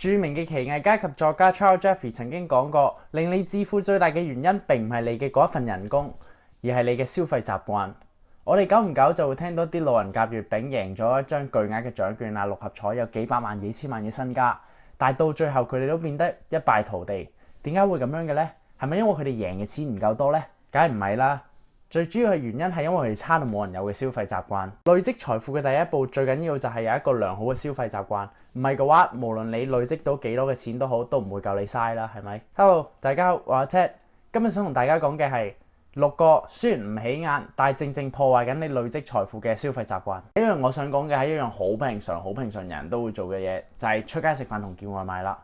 著名嘅奇藝家及作家 Charles Jeffrey 曾經講過，令你致富最大嘅原因並唔係你嘅嗰一份人工，而係你嘅消費習慣。我哋久唔久就會聽到啲路人甲月餅贏咗一張巨額嘅獎券啊，六合彩有幾百萬、幾千萬嘅身家，但係到最後佢哋都變得一敗塗地。點解會咁樣嘅呢？係咪因為佢哋贏嘅錢唔夠多呢？梗係唔係啦。最主要嘅原因係因為佢哋差到冇人有嘅消費習慣。累積財富嘅第一步最緊要就係有一個良好嘅消費習慣。唔係嘅話，無論你累積到幾多嘅錢都好，都唔會夠你嘥啦，係咪 ？Hello， 大家好，我係 Ted， 今日想同大家講嘅係6個雖然唔起眼，但係正正破壞緊你累積財富嘅消費習慣。一樣我想講嘅係一樣好平常、好平常人都會做嘅嘢，就係出街食飯同叫外賣啦。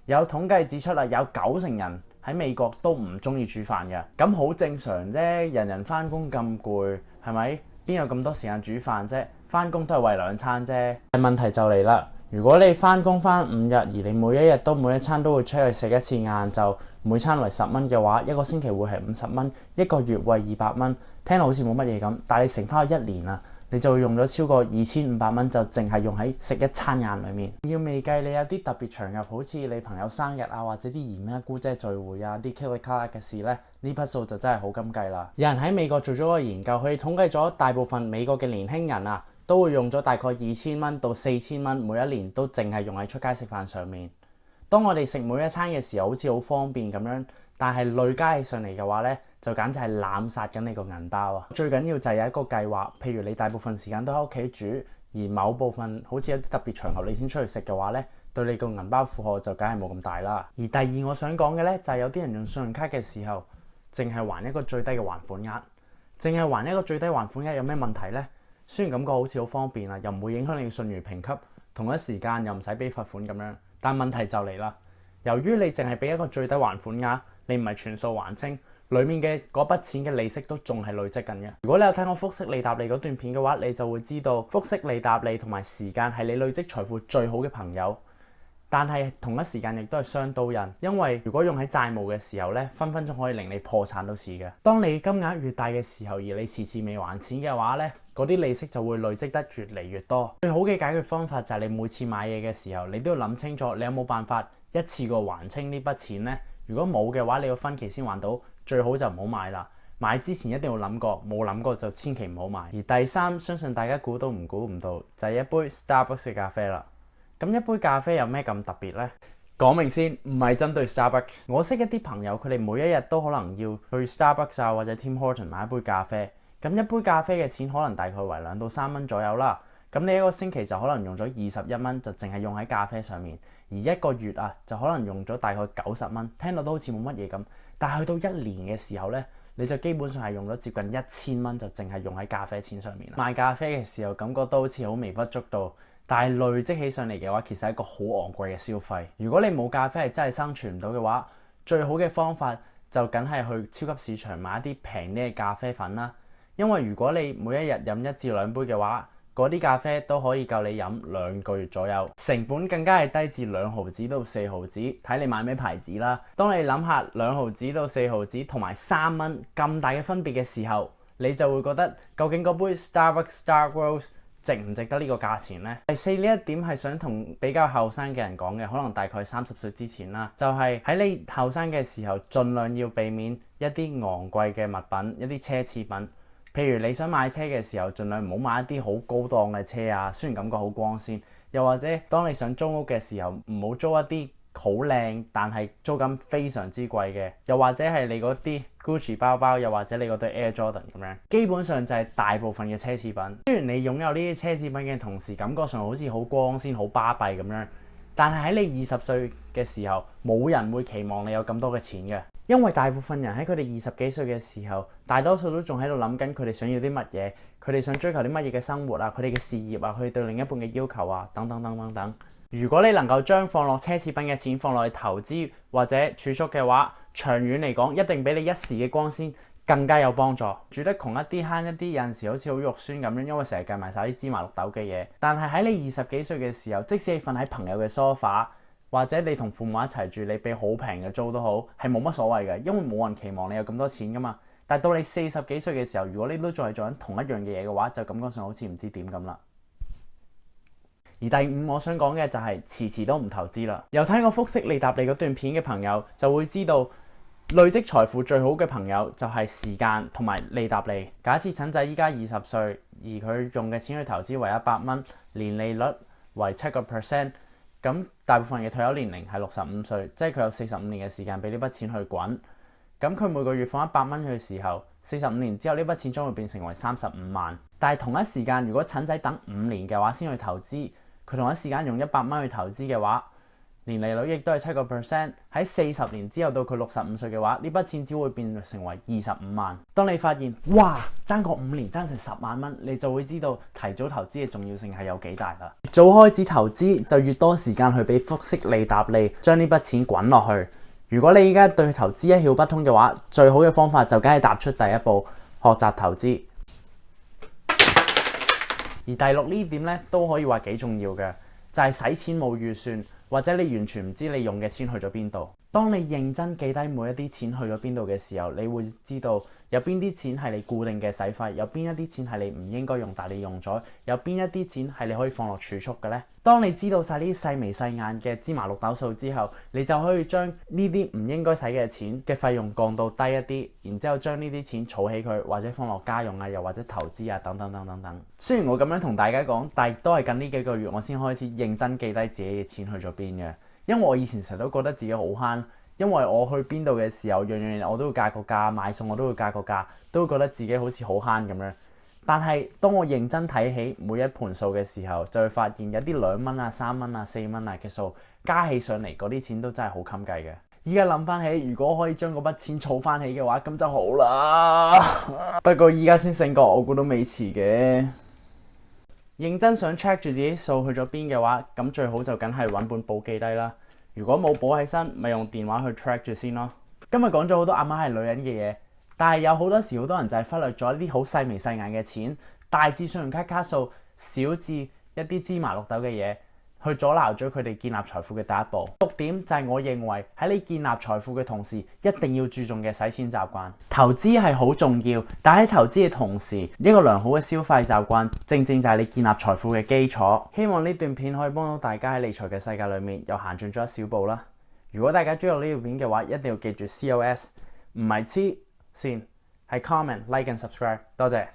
有統計指出啦，有90%人喺美國都唔中意煮飯嘅，咁好正常啫。人人翻工咁攰，係咪？邊有咁多時間煮飯啫？翻工都係為2餐啫。但問題就嚟啦，如果你翻工翻5日，而你每一日都每一餐都會出去食一次晏晝，每餐為10蚊嘅話，一個星期會係50蚊，一個月為200蚊。聽落好似冇乜嘢咁，但係你乘翻去1年啊，你就會用咗超過2500蚊，就淨係用喺食一餐晏裏面。要未計你有啲特別場合，好似你朋友生日啊，或者啲姨媽姑姐聚會啊，啲 kick卡嘅事呢，呢筆數就真係好金計啦。有人喺美國做咗個研究，佢哋統計咗大部分美國嘅年輕人啊，都會用咗大概2000蚊到4000蚊，每一年都淨係用喺出街食飯上面。當我哋食每一餐嘅時候，好似好方便咁樣，但係累加起上嚟嘅話呢，就簡直係濫殺緊你個銀包啊！最緊要就係有一個計劃，譬如你大部分時間都喺屋企煮，而某部分好似有啲特別場合你先出去食嘅話呢，對你個銀包負荷就梗係冇咁大啦。而第二我想講嘅呢，就係有啲人用信用卡嘅時候，淨係還一個最低嘅還款額，淨係還一個最低還款額有咩問題呢？雖然感覺好似好方便啊，又唔會影響你嘅信譽評級，同一時間又唔使俾罰款咁樣，但問題就嚟啦。由於你淨係俾一個最低還款額，你唔係全數還清，裡面嘅嗰筆錢嘅利息都仲係累積緊嘅。如果你有睇我複息利搭利嗰段片嘅話，你就會知道複息利搭利同埋時間係你累積財富最好嘅朋友，但係同一時間亦都係雙刀刃，因為如果用喺債務嘅時候呢，分分鐘可以令你破產都似嘅。當你金額越大嘅時候，而你遲遲未還錢嘅話呢，嗰啲利息就會累積得越嚟越多。最好嘅解決方法就係你每次買嘢嘅時候，你都要諗清楚你有冇辦法一次過還清呢筆錢呢？如果冇嘅話，你要分期先還到，最好就唔好買啦。買之前一定要諗過，冇諗過就千祈唔好買。而第3，相信大家估都唔估唔到，就係一杯 Starbucks 嘅咖啡啦。咁一杯咖啡有咩咁特別呢？講明先，唔係針對 Starbucks。我識一啲朋友，佢哋每一日都可能要去 Starbucks 啊或者 Tim Horton 買一杯咖啡。咁一杯咖啡嘅錢可能大概為2到3蚊左右啦。咁你一個星期就可能用咗21蚊，就淨係用喺咖啡上面。而一個月啊，就可能用咗大概90蚊。聽到都好似冇乜嘢咁，但係去到1年嘅時候呢，你就基本上係用咗接近1000蚊，就淨係用喺咖啡錢上面啦。買咖啡嘅時候感覺都好似好微不足道，但係累積起上嚟嘅話，其實係一個好昂貴嘅消費。如果你冇咖啡係真係生存唔到嘅話，最好嘅方法就梗係去超級市場買一啲平啲嘅咖啡粉啦。因為如果你每一日飲1至2杯嘅話，嗰啲咖啡都可以夠你飲2個月左右，成本更加係低至2毫子到4毫子，睇你買咩牌子啦。當你諗下2毫子到4毫子同埋3蚊咁大嘅分別嘅時候，你就會覺得究竟嗰杯 Starbucks Dark Roast 值唔值得呢個價錢呢？第4呢一點係想同比較後生嘅人講嘅，可能大概30歲之前啦，就係喺你後生嘅時候，盡量要避免一啲昂貴嘅物品，一啲奢侈品。譬如你想買車嘅時候，盡量唔好買一啲好高檔嘅車啊，雖然感覺好光鮮。又或者當你想租屋嘅時候，唔好租一啲好靚但係租金非常之貴嘅。又或者係你嗰啲 Gucci 包包，又或者你嗰對 Air Jordan 咁樣。基本上就係大部分嘅奢侈品。雖然你擁有呢啲奢侈品嘅同時，感覺上好似好光鮮、好巴閉咁樣，但係喺你20歲嘅時候，冇人會期望你有咁多嘅錢嘅。因為大部分人喺佢哋20幾歲嘅時候，大多數都仲喺度諗緊佢哋想要啲乜嘢，佢哋想追求啲乜嘢嘅生活啊，佢哋嘅事業啊，佢哋對另一半嘅要求啊，等等等等等。如果你能夠將放落奢侈品嘅錢放落去投資或者儲蓄嘅話，長遠嚟講一定比你一時嘅光鮮更加有幫助。住得窮一啲慳一啲，有陣時好似好肉酸咁樣，因為成日計埋晒啲芝麻綠豆嘅嘢。但係喺你20幾歲嘅時候，即使你瞓喺朋友嘅 sofa，或者你同父母一齊住，你俾好平嘅租都好，係冇乜所謂嘅，因為冇人期望你有咁多錢噶嘛。但係到你40幾歲嘅時候，如果你都仲係做緊同一樣嘅嘢嘅話，就感覺上好似唔知點咁啦。而第五我想講嘅就係遲遲都唔投資啦。有睇過複式利搭利嗰段片嘅朋友就會知道，累積財富最好嘅朋友就係時間同埋利搭利。假設陳仔依家20歲，而佢用嘅錢去投資為100蚊，年利率為7%，咁大部分嘅退休年齡係65歲，即係佢有45年嘅時間俾呢筆錢去滾。咁佢每個月放100蚊嘅時候，45年之後呢筆錢將會變成為35萬。但係同一時間，如果陳仔等5年嘅話先去投資，佢同一時間用100蚊去投資嘅話，年利率亦都係7%。喺40年之後到佢65歲嘅話，呢筆錢只會變成為25萬。當你發現哇爭過5年爭成10萬蚊，你就會知道提早投資嘅重要性係有幾大啦。早開始投資就越多時間去俾複式利搭利，將呢筆錢滾落去。如果你依家對投資一竅不通嘅話，最好嘅方法就梗係踏出第一步，學習投資。而第六呢點咧都可以話幾重要嘅，就係使錢冇預算，或者你完全唔知你用嘅錢去咗邊度。當你認真記低每一啲錢去咗邊度嘅時候，你會知道有邊啲錢係你固定嘅使費，有邊一啲錢係你唔應該用但你用咗，有邊一啲錢係你可以放落儲蓄嘅呢？當你知道晒呢啲細眉細眼嘅芝麻綠豆數之後，你就可以將呢啲唔應該使嘅錢嘅費用降到低一啲，然之後將呢啲錢儲起佢，或者放落家用啊，又或者投資啊，等等等等等。雖然我咁樣同大家講，但係都係近呢幾個月我先開始認真記低自己嘅錢去咗邊嘅。因為我以前成日都覺得自己好慳，因為我去邊度嘅時候，樣樣我都會計個價，買餸我都會計個價，都會覺得自己好似好慳咁樣。但係當我認真睇起每一盤數嘅時候，就會發現有啲2蚊啊、3蚊啊、4蚊啊嘅數加起上嚟，嗰啲錢都真係好襟計嘅。依家諗翻起，如果可以將嗰筆錢儲翻起嘅話，咁就好啦。不過依家先醒覺，我估都未遲嘅。認真想 check 住自己數去咗邊嘅話，咁最好就梗係揾本簿記低啦。如果冇簿喺身，咪用電話去 track 住先咯。今日講咗好多阿媽係女人嘅嘢，但係有好多時好多人就係忽略咗一啲好細眉細眼嘅錢，大至信用卡數，小至一啲芝麻綠豆嘅嘢，去阻撓咗佢哋建立財富嘅第一步。6點就係我認為喺你建立財富嘅同時，一定要注重嘅使錢習慣。投資係好重要，但喺投資嘅同時，一個良好嘅消費習慣，正正就係你建立財富嘅基礎。希望呢段片可以幫到大家喺理財嘅世界裏面又行進咗一小步啦。如果大家中意呢條片嘅話，一定要記住 COS， 唔係黐線，係 comment、like and subscribe。多謝。